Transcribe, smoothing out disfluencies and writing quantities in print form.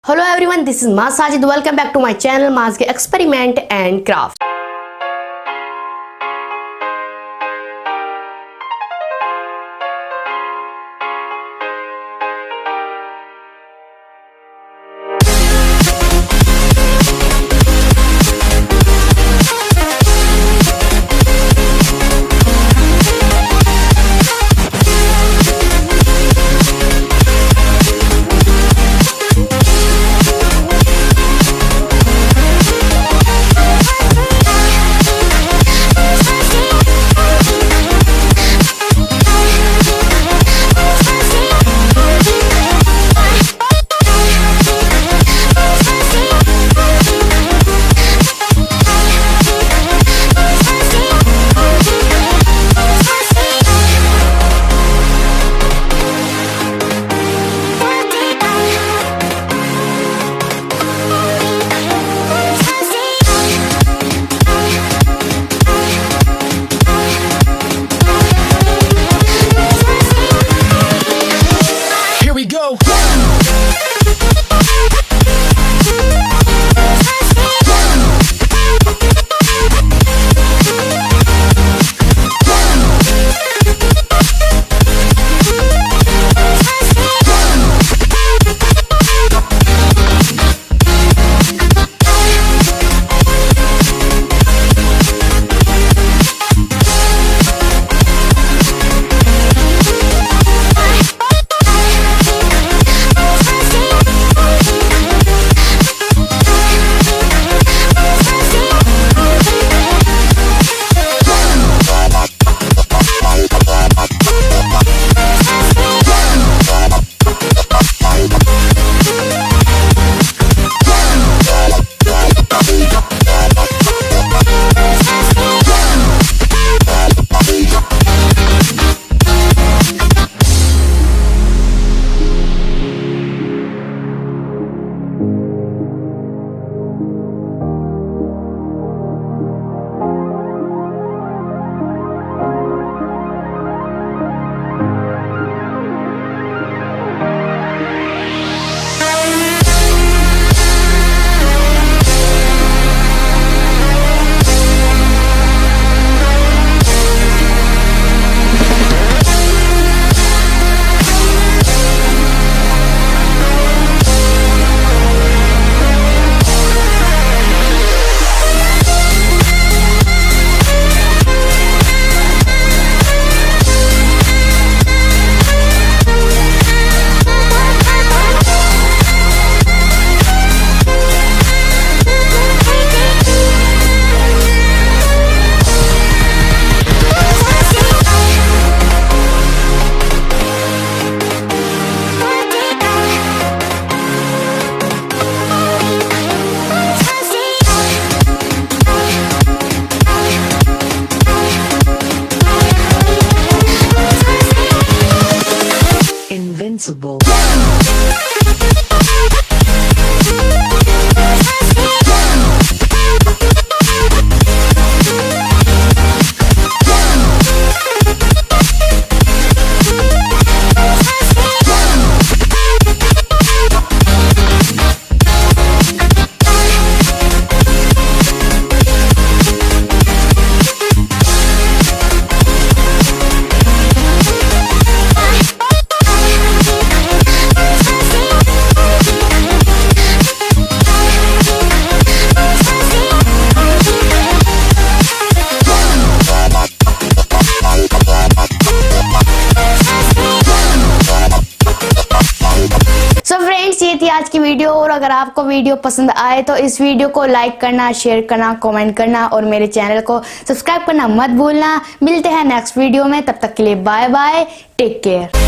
Hello everyone, this is Mas Sajid. Welcome back to my channel Mas Experiment and Craft. Invincible. ये थी आज की video. और अगर आपको वीडियो पसंद आए तो इस वीडियो को लाइक करना, शेयर करना, कमेंट करना और मेरे चैनल को सब्सक्राइब करना मत भूलना। मिलते हैं नेक्स्ट वीडियो में, तब तक के लिए बाय बाय, टेक केयर।